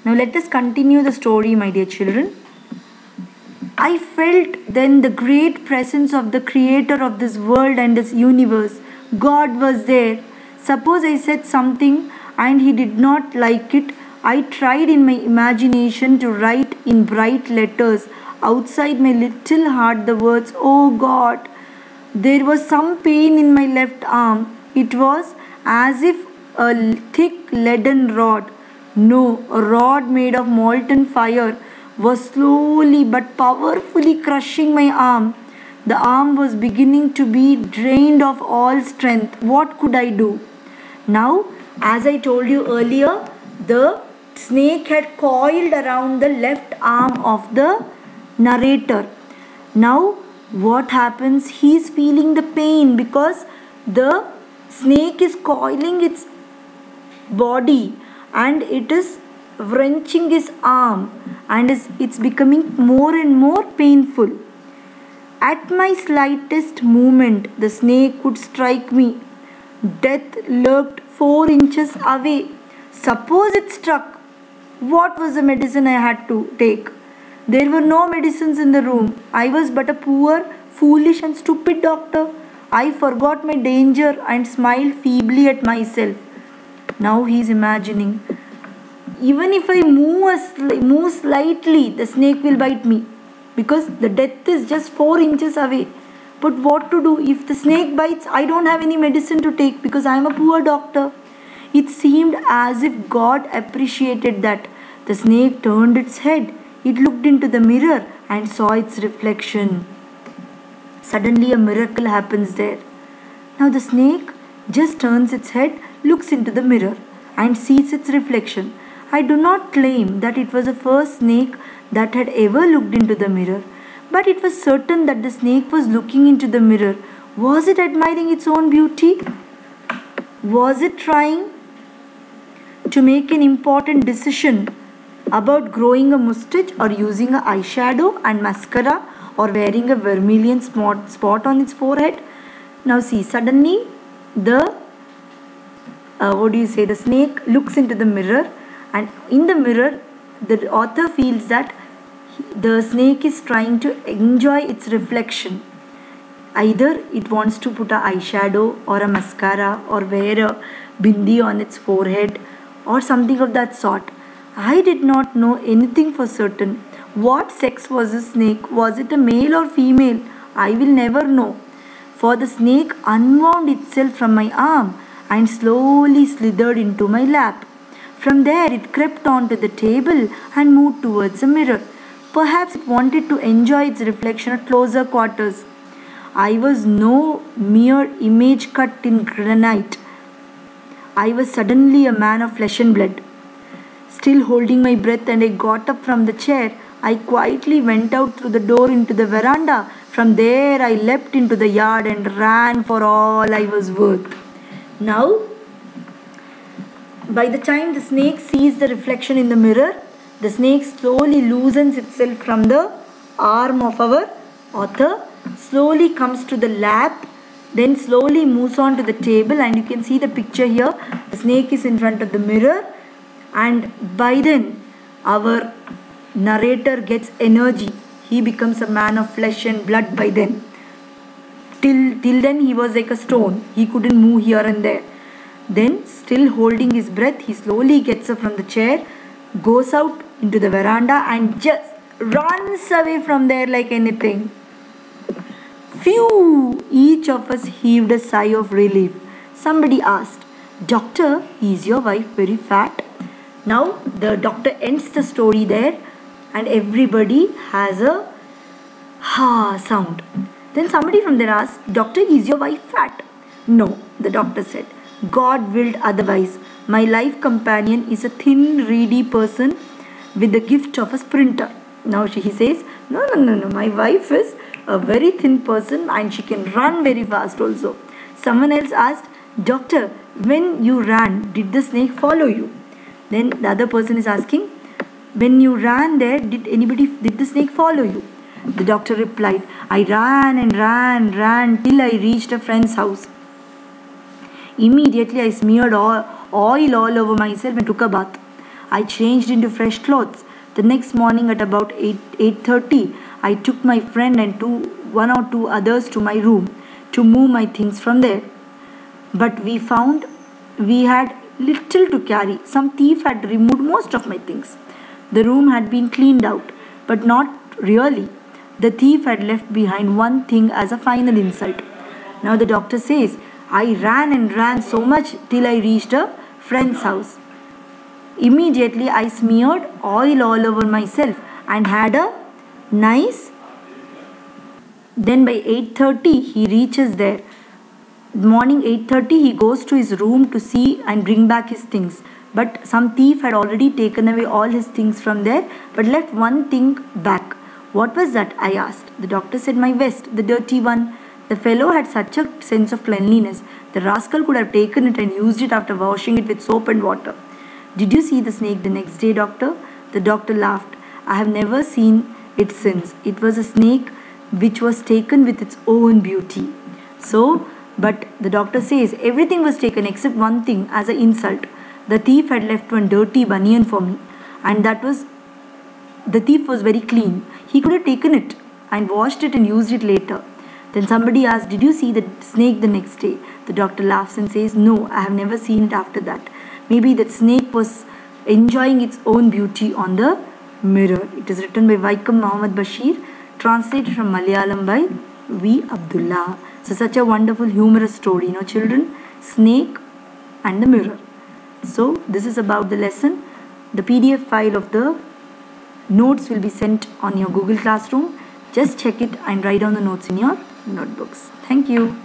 Now let us continue the story, my dear children. I felt then the great presence of the creator of this world and this universe. God was there. Suppose I said something and he did not like it. I tried in my imagination to write in bright letters outside my little heart the words, "Oh God." There was some pain in my left arm. It was as if a thick leaden rod, no, a rod made of molten fire, was slowly but powerfully crushing my arm. The arm was beginning to be drained of all strength. What could I do? Now, as I told you earlier, the snake had coiled around the left arm of the narrator. Now, what happens? He is feeling the pain because the snake is coiling its body and it is wrenching his arm, and it's becoming more and more painful. At my slightest movement, the snake could strike me. Death lurked 4 inches away. Suppose it struck. What was the medicine I had to take? There were no medicines in the room. I was but a poor, foolish, and stupid doctor. I forgot my danger and smiled feebly at myself. Now he is imagining, even if I move slightly, the snake will bite me because the death is just 4 inches away. But what to do? If the snake bites, I don't have any medicine to take because I am a poor doctor. It seemed as if God appreciated that. The snake turned its head. It looked into the mirror and saw its reflection. Suddenly, a miracle happens there. Now, the snake just turns its head, looks into the mirror, and sees its reflection. I do not claim that it was the first snake that had ever looked into the mirror, but it was certain that the snake was looking into the mirror. Was it admiring its own beauty? Was it trying to make an important decision about growing a mustache or using an eyeshadow and mascara or wearing a vermilion spot on its forehead? Now see, suddenly the the snake looks into the mirror, and in the mirror the author feels that the snake is trying to enjoy its reflection. Either it wants to put a eyeshadow or a mascara or wear a bindi on its forehead or something of that sort. I did not know anything for certain. What sex was the snake? Was it a male or female? I will never know. For the snake unwound itself from my arm and slowly slithered into my lap. From there it crept onto the table and moved towards the mirror. Perhaps it wanted to enjoy its reflection at closer quarters. I was no mere image cut in granite. I was suddenly a man of flesh and blood. Still holding my breath, and I got up from the chair. I quietly went out through the door into the veranda. From there I leapt into the yard and ran for all I was worth. Now, by the time the snake sees the reflection in the mirror, the snake slowly loosens itself from the arm of our author, slowly comes to the lap, then slowly moves on to the table, and you can see the picture here. The snake is in front of the mirror, and by then our narrator gets energy. He becomes a man of flesh and blood by then. Till then he was like a stone. He couldn't move here and there. Then, still holding his breath, he slowly gets up from the chair, goes out into the veranda and just runs away from there like anything. Phew! Each of us heaved a sigh of relief. Somebody asked, "Doctor, is your wife very fat?" Now, the doctor ends the story there, and everybody has a ha sound. Then somebody from there asked, "Doctor, is your wife fat?" "No," the doctor said. "God willed otherwise. My life companion is a thin, reedy person with the gift of a sprinter." Now he says, no, my wife is a very thin person and she can run very fast also. Someone else asked, "Doctor, when you ran, did the snake follow you?" Then the other person is asking, "When you ran there, did the snake follow you?" The doctor replied, "I ran and ran till I reached a friend's house. Immediately I smeared oil all over myself and took a bath. I changed into fresh clothes. The next morning at about 8:30, I took my friend and one or two others to my room to move my things from there. But we found we had little to carry. Some thief had removed most of my things. The room had been cleaned out, but not really. The thief had left behind one thing as a final insult. Now the doctor says, I ran and ran so much till I reached a friend's house. Immediately I smeared oil all over myself and had a nice. Then by 8:30 he reaches there. Morning 8:30 he goes to his room to see and bring back his things. But some thief had already taken away all his things from there but left one thing back. What was that? I asked. The doctor said, my vest, the dirty one. The fellow had such a sense of cleanliness. The rascal could have taken it and used it after washing it with soap and water. Did you see the snake the next day, doctor? The doctor laughed. I have never seen it since. It was a snake which was taken with its own beauty. But the doctor says everything was taken except one thing as an insult. The thief had left one dirty bunian for me, and the thief was very clean. He could have taken it and washed it and used it later. Then somebody asked, did you see the snake the next day? The doctor laughs and says, no, I have never seen it after that. Maybe that snake was enjoying its own beauty on the mirror. It is written by Vaikom Muhammad Bashir, translated from Malayalam by V. Abdullah. So such a wonderful humorous story, children, snake and the mirror. So this is about the lesson. The PDF file of the notes will be sent on your Google Classroom. Just check it and write down the notes in your notebooks. Thank you.